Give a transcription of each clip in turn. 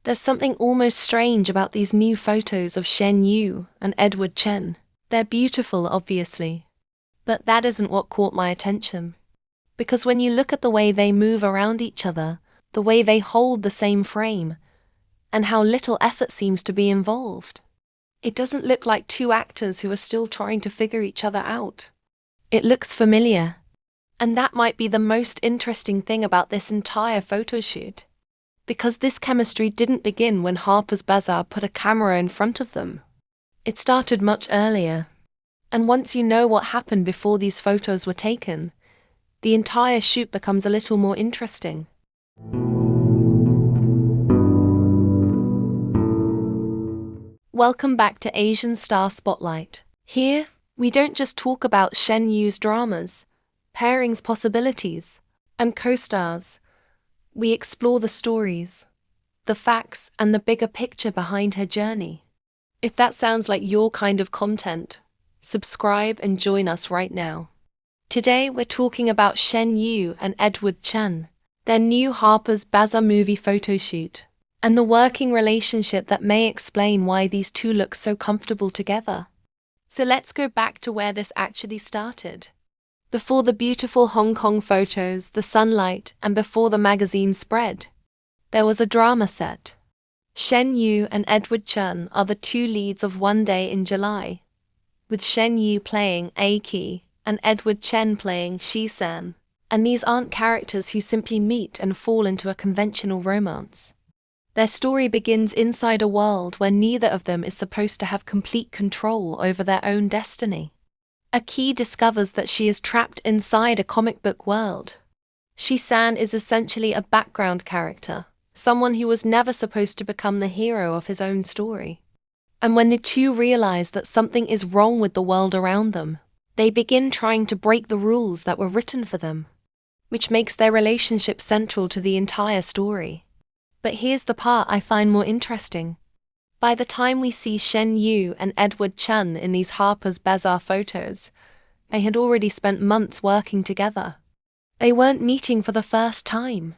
There's something almost strange about these new photos of Shen Yue and Chen. They're beautiful, obviously. But that isn't what caught my attention. Because when you look at the way they move around each other, the way they hold the same frame, and how little effort seems to be involved, it doesn't look like two actors who are still trying to figure each other out. It looks familiar. And that might be the most interesting thing about this entire photoshoot. Because this chemistry didn't begin when Harper's Bazaar put a camera in front of them. It started much earlier. And once you know what happened before these photos were taken, the entire shoot becomes a little more interesting. Welcome back to Asian Star Spotlight. Here, we don't just talk about Shen Yue's dramas, pairings possibilities, and co-stars. We explore the stories, the facts, and the bigger picture behind her journey. If that sounds like your kind of content, subscribe and join us right now. Today we're talking about Shen Yue and Chen, their new Harper's Bazaar movie photoshoot, and the working relationship that may explain why these two look so comfortable together. So let's go back to where this actually started. Before the beautiful Hong Kong photos, the sunlight, and before the magazine spread, there was a drama set. Shen Yue and Chen are the two leads of One Day in July, with Shen Yue playing Aki and Chen playing Shi-san. And these aren't characters who simply meet and fall into a conventional romance. Their story begins inside a world where neither of them is supposed to have complete control over their own destiny. Aki discovers that she is trapped inside a comic book world. Shi-san is essentially a background character, someone who was never supposed to become the hero of his own story. And when the two realize that something is wrong with the world around them, they begin trying to break the rules that were written for them, which makes their relationship central to the entire story. But here's the part I find more interesting. By the time we see Shen Yue and Chen in these Harper's Bazaar photos, they had already spent months working together. They weren't meeting for the first time.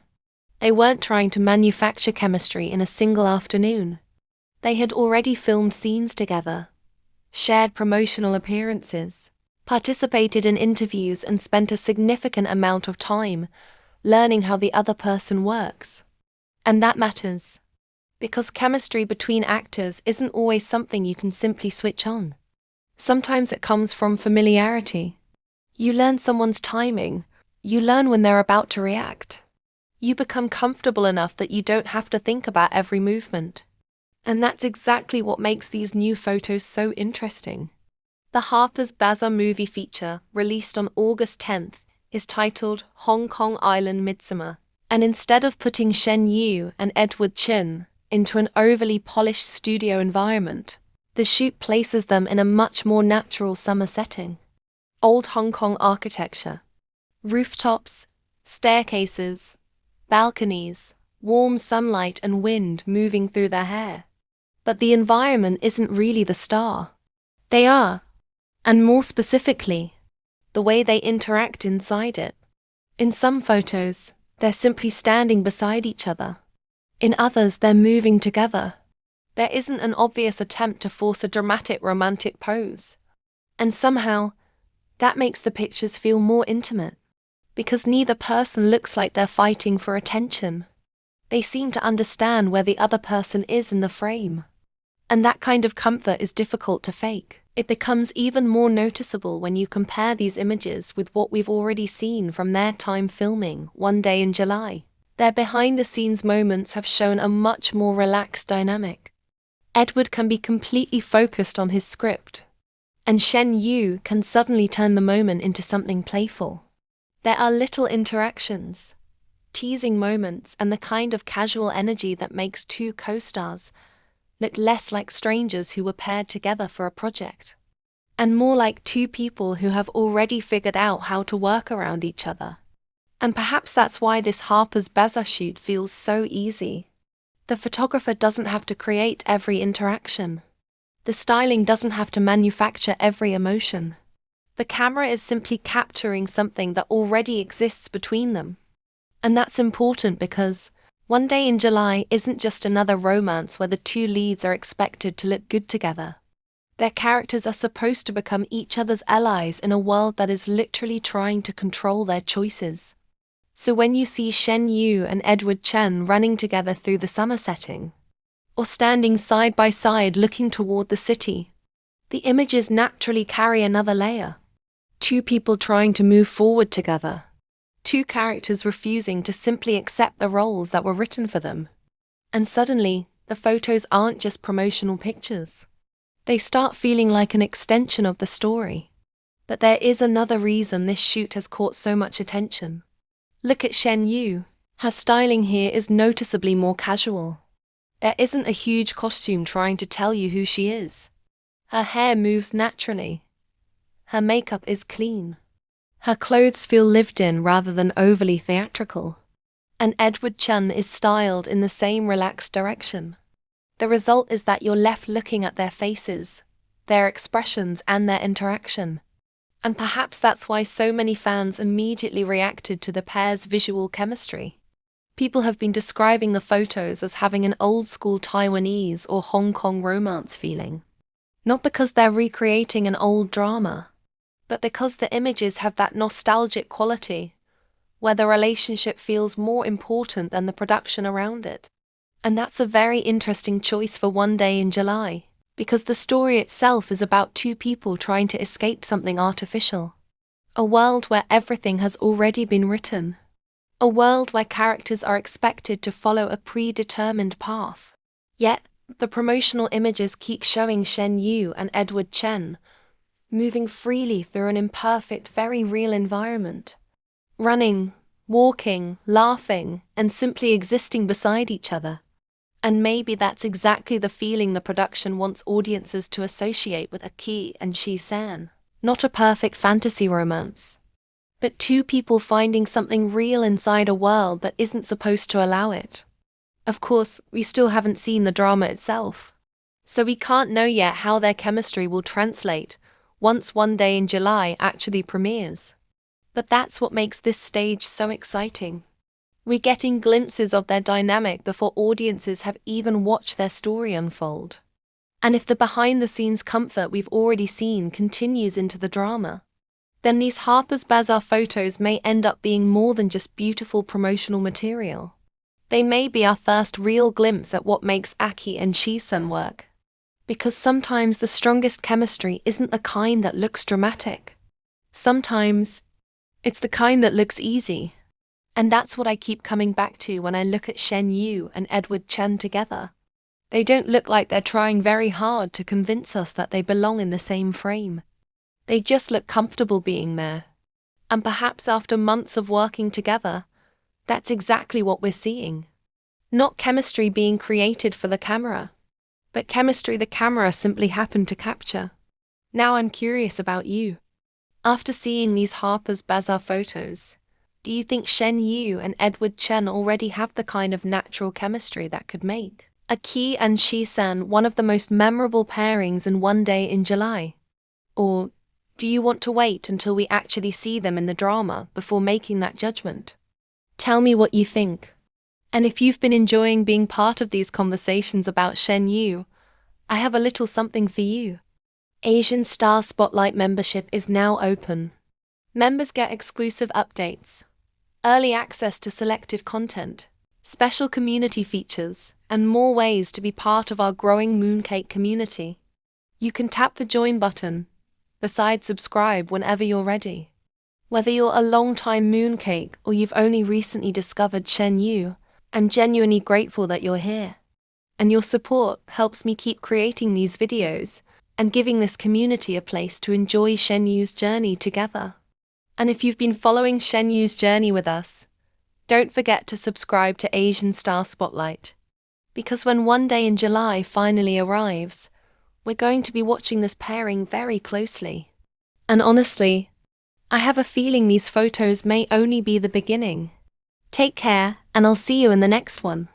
They weren't trying to manufacture chemistry in a single afternoon. They had already filmed scenes together, shared promotional appearances, participated in interviews, and spent a significant amount of time learning how the other person works. And that matters. Because chemistry between actors isn't always something you can simply switch on. Sometimes it comes from familiarity. You learn someone's timing. You learn when they're about to react. You become comfortable enough that you don't have to think about every movement. And that's exactly what makes these new photos so interesting. The Harper's Bazaar movie feature, released on August 10th, is titled Kong Island Midsummer. And instead of putting Shen Yue and Chen into an overly polished studio environment, the shoot places them in a much more natural summer setting. Old Hong Kong architecture, rooftops, staircases, balconies, warm sunlight and wind moving through their hair. But the environment isn't really the star. They are, and more specifically, the way they interact inside it. In some photos, they're simply standing beside each other. In others, they're moving together. There isn't an obvious attempt to force a dramatic romantic pose. And somehow, that makes the pictures feel more intimate, because neither person looks like they're fighting for attention. They seem to understand where the other person is in the frame. And that kind of comfort is difficult to fake. It becomes even more noticeable when you compare these images with what we've already seen from their time filming One Day in July. Their behind-the-scenes moments have shown a much more relaxed dynamic. Edward can be completely focused on his script, and Shen Yue can suddenly turn the moment into something playful. There are little interactions, teasing moments, and the kind of casual energy that makes two co-stars look less like strangers who were paired together for a project, and more like two people who have already figured out how to work around each other. And perhaps that's why this Harper's Bazaar shoot feels so easy. The photographer doesn't have to create every interaction. The styling doesn't have to manufacture every emotion. The camera is simply capturing something that already exists between them. And that's important because, One Day in July isn't just another romance where the two leads are expected to look good together. Their characters are supposed to become each other's allies in a world that is literally trying to control their choices. So when you see Shen Yue and Edward Chen running together through the summer setting, or standing side by side looking toward the city, the images naturally carry another layer. Two people trying to move forward together. Two characters refusing to simply accept the roles that were written for them. And suddenly, the photos aren't just promotional pictures. They start feeling like an extension of the story. But there is another reason this shoot has caught so much attention. Look at Shen Yue. Her styling here is noticeably more casual. There isn't a huge costume trying to tell you who she is. Her hair moves naturally. Her makeup is clean. Her clothes feel lived in rather than overly theatrical. And Edward Chen is styled in the same relaxed direction. The result is that you're left looking at their faces, their expressions, and their interaction. And perhaps that's why so many fans immediately reacted to the pair's visual chemistry. People have been describing the photos as having an old-school Taiwanese or Hong Kong romance feeling. Not because they're recreating an old drama, but because the images have that nostalgic quality, where the relationship feels more important than the production around it. And that's a very interesting choice for One Day in July, because the story itself is about two people trying to escape something artificial. A world where everything has already been written. A world where characters are expected to follow a predetermined path. Yet, the promotional images keep showing Shen Yue and Edward Chen moving freely through an imperfect, very real environment. Running, walking, laughing, and simply existing beside each other. And maybe that's exactly the feeling the production wants audiences to associate with a Ki and Shi San. Not a perfect fantasy romance, but two people finding something real inside a world that isn't supposed to allow it. Of course, we still haven't seen the drama itself, so we can't know yet how their chemistry will translate once One Day in July actually premieres. But that's what makes this stage so exciting. We're getting glimpses of their dynamic before audiences have even watched their story unfold. And if the behind-the-scenes comfort we've already seen continues into the drama, then these Harper's Bazaar photos may end up being more than just beautiful promotional material. They may be our first real glimpse at what makes Aki and Shi-sun work. Because sometimes the strongest chemistry isn't the kind that looks dramatic. Sometimes it's the kind that looks easy. And that's what I keep coming back to when I look at Shen Yue and Edward Chen together. They don't look like they're trying very hard to convince us that they belong in the same frame. They just look comfortable being there. And perhaps after months of working together, that's exactly what we're seeing. Not chemistry being created for the camera, but chemistry the camera simply happened to capture. Now I'm curious about you. After seeing these Harper's Bazaar photos, do you think Shen Yue and Edward Chen already have the kind of natural chemistry that could make a Ki and Shi-san one of the most memorable pairings in One Day in July? Or do you want to wait until we actually see them in the drama before making that judgment? Tell me what you think. And if you've been enjoying being part of these conversations about Shen Yue, I have a little something for you. Asian Star Spotlight membership is now open. Members get exclusive updates, early access to selected content, special community features, and more ways to be part of our growing Mooncake community. You can tap the join button, beside subscribe whenever you're ready. Whether you're a long-time Mooncake or you've only recently discovered Shen Yue, I'm genuinely grateful that you're here. And your support helps me keep creating these videos and giving this community a place to enjoy Shen Yue's journey together. And if you've been following Shen Yue's journey with us, don't forget to subscribe to Asian Star Spotlight. Because when One Day in July finally arrives, we're going to be watching this pairing very closely. And honestly, I have a feeling these photos may only be the beginning. Take care, and I'll see you in the next one.